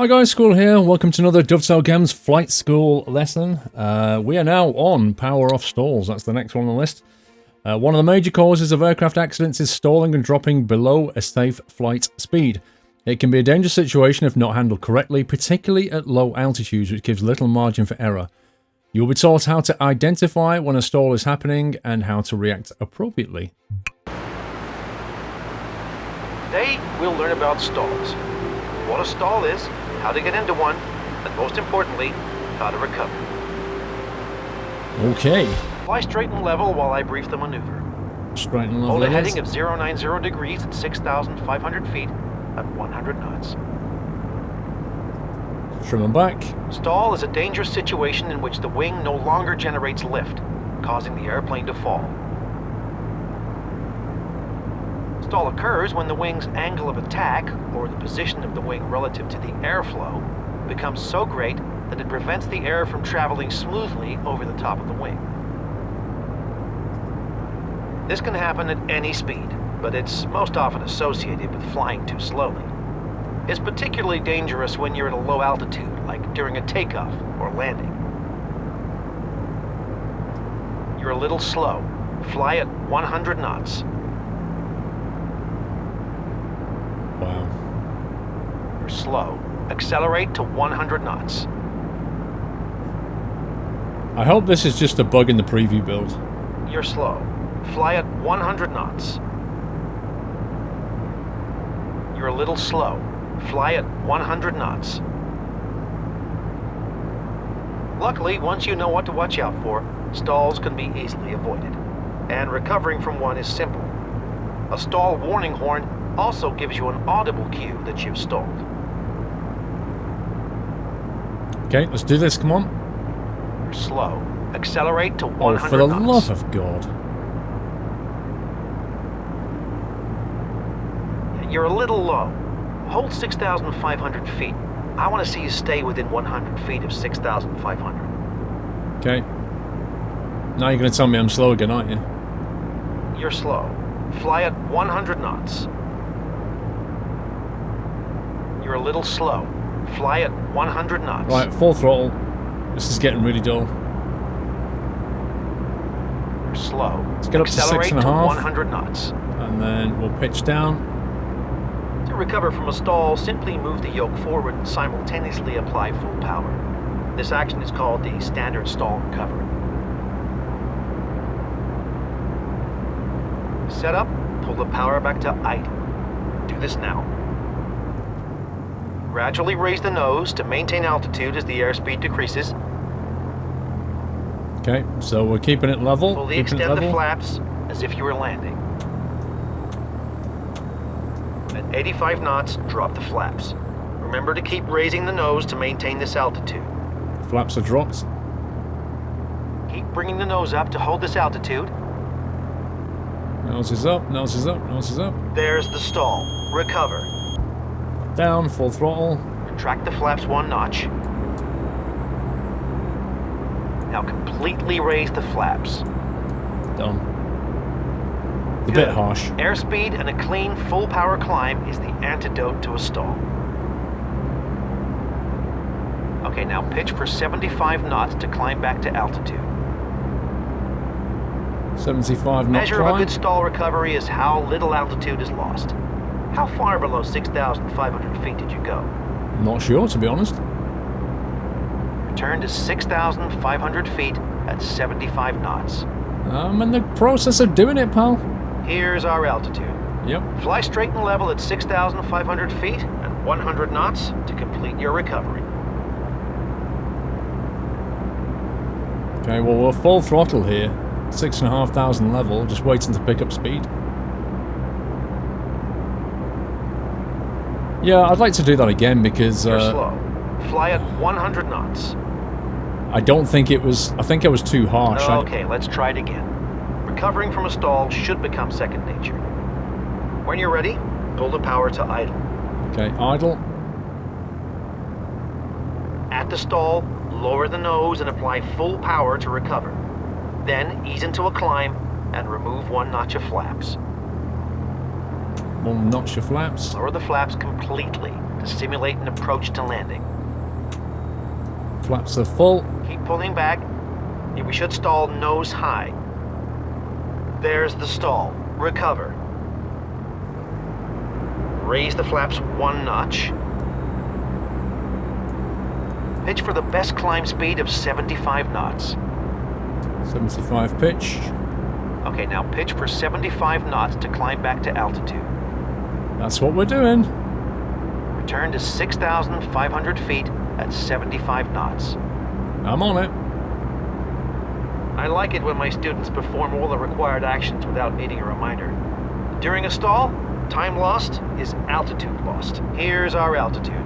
Hi guys, School here. Welcome to another Dovetail Games Flight School lesson. We are now on power off stalls. That's the next one on the list. One of the major causes of aircraft accidents is stalling and dropping below a safe flight speed. It can be a dangerous situation if not handled correctly, particularly at low altitudes, which gives little margin for error. You'll be taught how to identify when a stall is happening and how to react appropriately. Today, we'll learn about stalls. What a stall is, how to get into one, and most importantly, how to recover. Okay. Fly straight and level while I brief the maneuver. Straight and level. Hold a heading of 090 degrees at 6,500 feet at 100 knots. Trim them back. Stall is a dangerous situation in which the wing no longer generates lift, causing the airplane to fall. Stall occurs when the wing's angle of attack, or the position of the wing relative to the airflow, becomes so great that it prevents the air from traveling smoothly over the top of the wing. This can happen at any speed, but it's most often associated with flying too slowly. It's particularly dangerous when you're at a low altitude, like during a takeoff or landing. You're a little slow. Fly at 100 knots. Wow. You're slow. Accelerate to 100 knots. I hope this is just a bug in the preview build. You're slow. Fly at 100 knots. You're a little slow. Fly at 100 knots. Luckily, once you know what to watch out for, stalls can be easily avoided. And recovering from one is simple. A stall warning horn also gives you an audible cue that you've stalled. Okay, let's do this, come on. You're slow. Accelerate to 100 knots. Oh, for the love of God. You're a little low. Hold 6,500 feet. I want to see you stay within 100 feet of 6,500. Okay. Now you're going to tell me I'm slow again, aren't you? You're slow. Fly at 100 knots. You're a little slow. Fly at 100 knots. Right, full throttle. This is getting really dull. You're slow. Let's get up to Accelerate 6.5. to 100 knots. And then we'll pitch down. To recover from a stall, simply move the yoke forward and simultaneously apply full power. This action is called the standard stall recovery. Set up, pull the power back to idle. Do this now. Gradually raise the nose to maintain altitude as the airspeed decreases. Okay, so we're keeping it level. Fully keeping extend it the level. flaps as if you were landing. At 85 knots, drop the flaps. Remember to keep raising the nose to maintain this altitude. Flaps are dropped. Keep bringing the nose up to hold this altitude. Nose is up, nose is up, nose is up. There's the stall. Recover. Down, full throttle. Retract the flaps one notch. Now completely raise the flaps. Done. It's a Good. bit harsh. Airspeed and a clean, full power climb is the antidote to a stall. Okay, now pitch for 75 knots to climb back to altitude. 75 knot Measure of a climb. good stall recovery is how little altitude is lost. How far below 6,500 feet did you go? Not sure, to be honest. Return to 6,500 feet at 75 knots. I'm in the process of doing it, pal. Here's our altitude. Yep. Fly straight and level at 6,500 feet at 100 knots to complete your recovery. Okay, well, we're full throttle here. 6,500 level, just waiting to pick up speed. Yeah, I'd like to do that again because You're slow. Fly at 100 knots. I don't think it was... I think I was too harsh. Okay, let's try it again. Recovering from a stall should become second nature. When you're ready, pull the power to idle. Okay, idle. At the stall, lower the nose and apply full power to recover. Then ease into a climb and remove one notch of flaps. One notch of flaps. Lower the flaps completely to simulate an approach to landing. Flaps are full. Keep pulling back. We should stall nose high. There's the stall. Recover. Raise the flaps 1 notch. Pitch for the best climb speed of 75 knots. 75 pitch. Okay, now pitch for 75 knots to climb back to altitude. That's what we're doing. Return to 6,500 feet at 75 knots. I'm on it. I like it when my students perform all the required actions without needing a reminder. During a stall, time lost is altitude lost. Here's our altitude.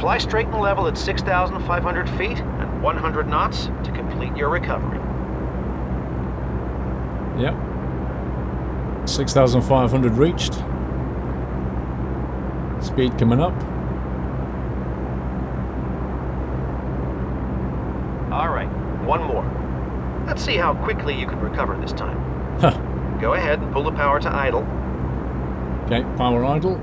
Fly straight and level at 6,500 feet and 100 knots to complete your recovery. Yep. 6,500 reached. Speed coming up. All right, one more. Let's see how quickly you can recover this time. Huh. Go ahead and pull the power to idle. Okay, power idle.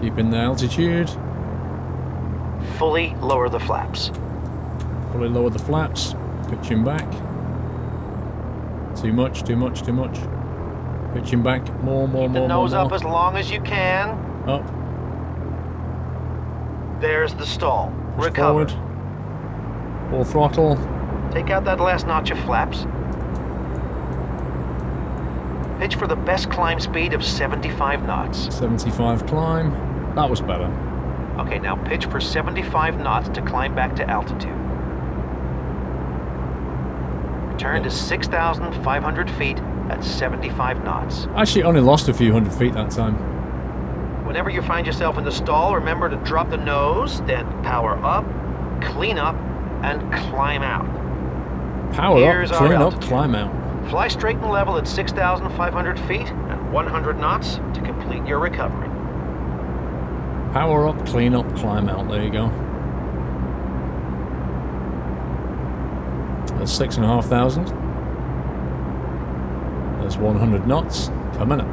Keeping the altitude. Fully lower the flaps. Fully lower the flaps. Pitching back. Too much, too much, too much. Pitching back. More, more, Keep more, the nose more, up more. as long as you can. Up. There's the stall. Push Recover. forward. Full throttle. Take out that last notch of flaps. Pitch for the best climb speed of 75 knots. 75 climb. That was better. Okay, now pitch for 75 knots to climb back to altitude. Return to 6,500 feet at 75 knots. Actually, only lost a few hundred feet that time. Whenever you find yourself in the stall, remember to drop the nose, then power up, clean up, and climb out. Power Here's up, our clean up, altitude. climb out. Fly straight and level at 6,500 feet and 100 knots to complete your recovery. Power up, clean up, climb out. There you go. That's 6,500. There's 100 knots coming up.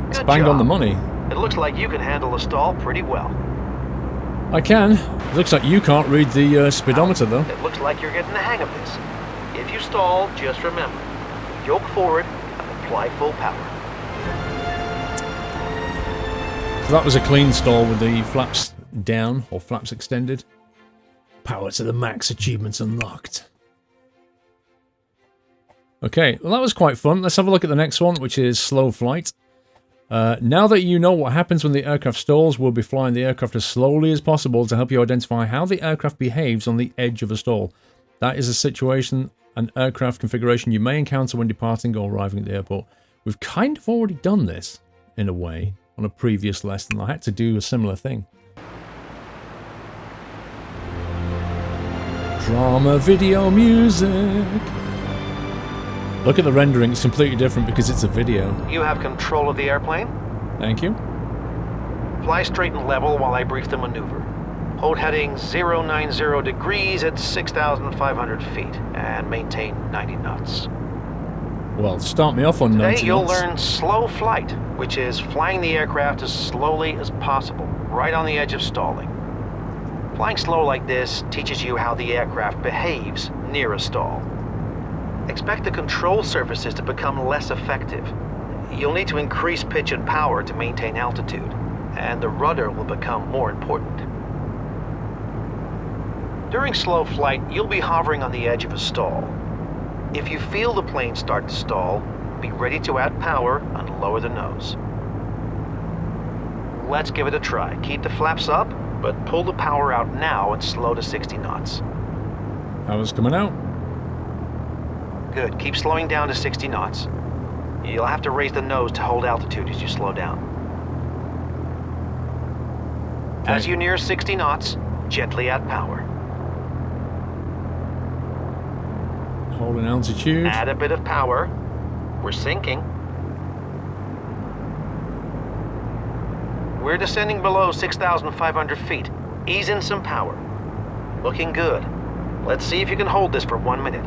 It's Good bang job. on the money. It looks like you can handle a stall pretty well. I can. It looks like you can't read the speedometer though. It looks like you're getting the hang of this. If you stall, just remember, yoke forward and apply full power. So that was a clean stall with the flaps down or flaps extended. Power to the max, achievements unlocked. Okay, well that was quite fun. Let's have a look at the next one, which is slow flight. Now that you know what happens when the aircraft stalls, we'll be flying the aircraft as slowly as possible to help you identify how the aircraft behaves on the edge of a stall. That is a situation and aircraft configuration you may encounter when departing or arriving at the airport. We've kind of already done this, in a way, on a previous lesson. I had to do a similar thing. Drama video music. Look at the rendering, it's completely different because it's a video. You have control of the airplane. Thank you. Fly straight and level while I brief the maneuver. Hold heading 090 degrees at 6,500 feet and maintain 90 knots. Well, start me off on 90 Today you'll knots. learn slow flight, which is flying the aircraft as slowly as possible, right on the edge of stalling. Flying slow like this teaches you how the aircraft behaves near a stall. Expect the control surfaces to become less effective. You'll need to increase pitch and power to maintain altitude, and the rudder will become more important. During slow flight, you'll be hovering on the edge of a stall. If you feel the plane start to stall, be ready to add power and lower the nose. Let's give it a try. Keep the flaps up, but pull the power out now and slow to 60 knots. Power's coming out. Good. Keep slowing down to 60 knots. You'll have to raise the nose to hold altitude as you slow down. Okay. As you near 60 knots, gently add power. Holding altitude. Add a bit of power. We're sinking. We're descending below 6,500 feet. Ease in some power. Looking good. Let's see if you can hold this for 1 minute.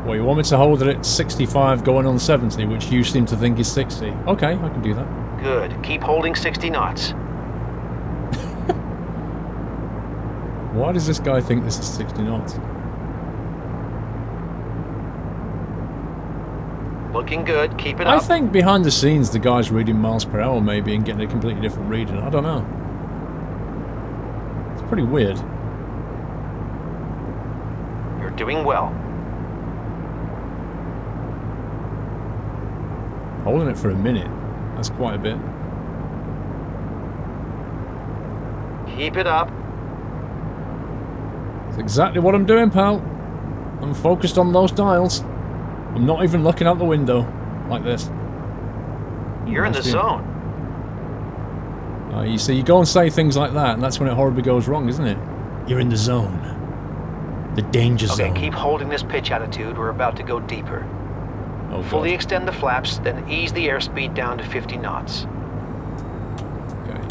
Well, you want me to hold it at 65 going on 70, which you seem to think is 60. Okay, I can do that. Good. Keep holding 60 knots. Why does this guy think this is 60 knots? Looking good. Keep it up. I think behind the scenes the guy's reading miles per hour maybe and getting a completely different reading. I don't know. It's pretty weird. You're doing well. Holding it for a minute. That's quite a bit. Keep it up. That's exactly what I'm doing, pal. I'm focused on those dials. I'm not even looking out the window like this. You're in the zone. You see, you go and say things like that, and that's when it horribly goes wrong, isn't it? You're in the zone. The danger zone. Okay, keep holding this pitch attitude. We're about to go deeper. Oh, God. Fully extend the flaps, then ease the airspeed down to 50 knots. Okay.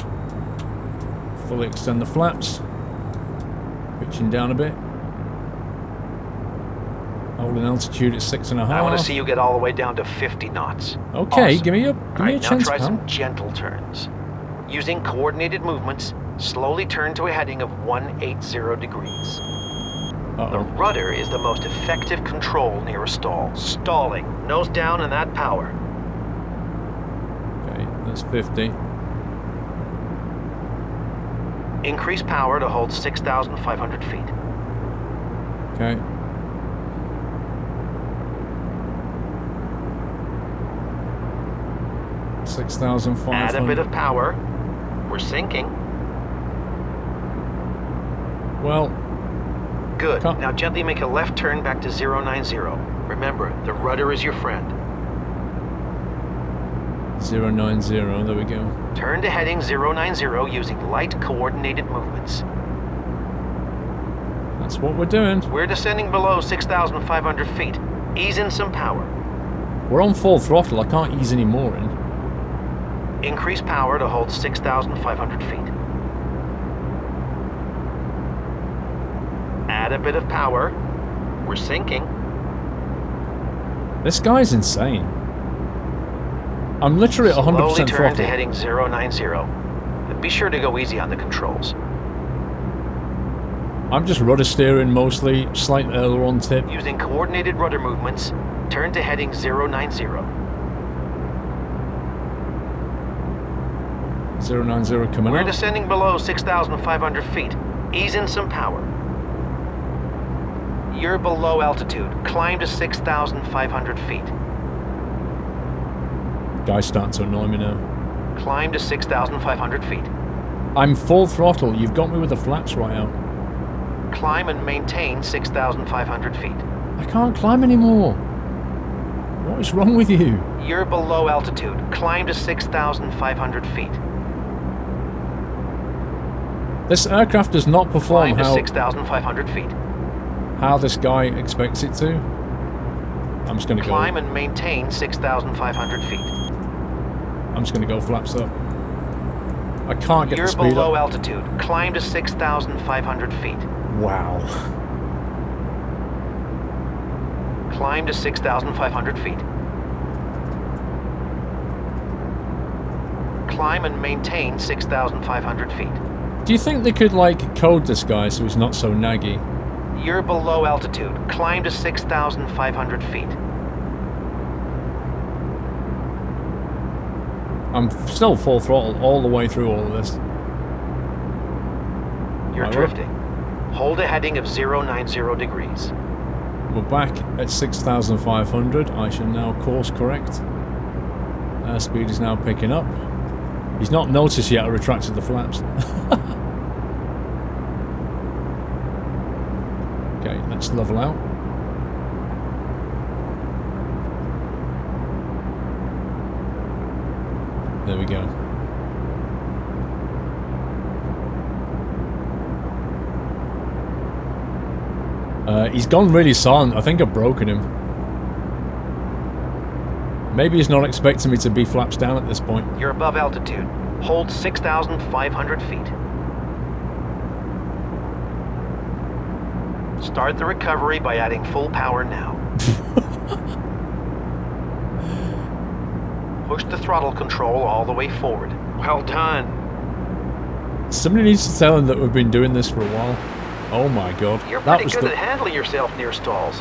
Fully extend the flaps. Pitching down a bit. Holding altitude at 6.5. I want to see you get all the way down to 50 knots. Okay, Awesome. give me a chance, now try pal. some gentle turns. Using coordinated movements, slowly turn to a heading of 180 degrees. The Uh-oh. rudder is the most effective control near a stall. Stalling. Nose down and that power. Okay, that's 50. Increase power to hold 6,500 feet. Okay. Add 6,500. a bit of power. We're sinking. Well, Good. Come. Now gently make a left turn back to 090. Remember, the rudder is your friend. 090, there we go. Turn to heading 090 using light coordinated movements. That's what we're doing. We're descending below 6,500 feet. Ease in some power. We're on full throttle, I can't ease any more in. Increase power to hold 6,500 feet. Add a bit of power. We're sinking. This guy's insane. I'm literally at 100% Slowly turn throttle. to heading 090. Be sure to go easy on the controls. I'm just rudder steering mostly, slight aileron tip. Using coordinated rudder movements, turn to heading 090. 090 coming We're up. descending below 6,500 feet. Ease in some power. You're below altitude. Climb to 6,500 feet. Guy's starting to annoy me now. Climb to 6,500 feet. I'm full throttle, you've got me with the flaps right out. Climb and maintain 6,500 feet. I can't climb anymore. What is wrong with you? You're below altitude. Climb to 6,500 feet. This aircraft does not perform Climb to 6,500 feet. how this guy expects it to. I'm just going to go. Climb and maintain 6,500 feet. I'm just going to go flaps up. I can't get You're the speed below up. altitude. Climb to 6,500 feet. Wow. Climb to 6,500 feet. Climb and maintain 6,500 feet. Do you think they could, like, code this guy so he's not so naggy? You're below altitude. Climb to 6,500 feet. I'm still full throttle all the way through all of this. You're Right, drifting. Hold a heading of 090 degrees. We're back at 6,500. I shall now course correct. Airspeed is now picking up. He's not noticed yet I retracted the flaps. Okay, let's level out. There we go. He's gone really silent. I think I've broken him. Maybe he's not expecting me to be flaps down at this point. You're above altitude. Hold 6,500 feet. Start the recovery by adding full power now. Push the throttle control all the way forward. Well done. Somebody needs to tell him that we've been doing this for a while. Oh my god. You're pretty good at handling yourself near stalls.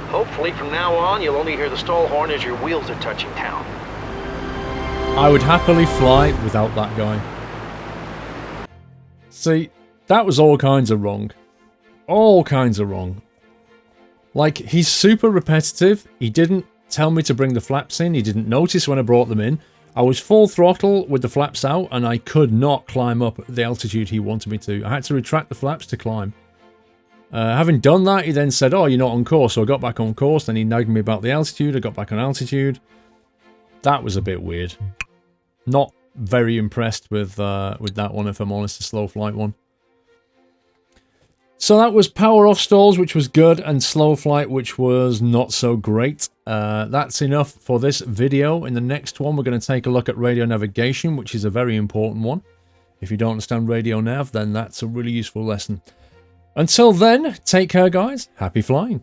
Hopefully from now on you'll only hear the stall horn as your wheels are touching down. I would happily fly without that guy. See, that was all kinds of wrong. All kinds of wrong. Like, he's super repetitive. He didn't tell me to bring the flaps in. He didn't notice when I brought them in. I was full throttle with the flaps out, and I could not climb up the altitude he wanted me to. I had to retract the flaps to climb. Having done that, he then said, oh, you're not on course. So I got back on course. Then he nagged me about the altitude. I got back on altitude. That was a bit weird. Not very impressed with that one, if I'm honest, the slow flight one. So that was power off stalls, which was good, and slow flight, which was not so great. That's enough for this video. In the next one, we're going to take a look at radio navigation, which is a very important one. If you don't understand radio nav, then that's a really useful lesson. Until then, take care, guys. Happy flying.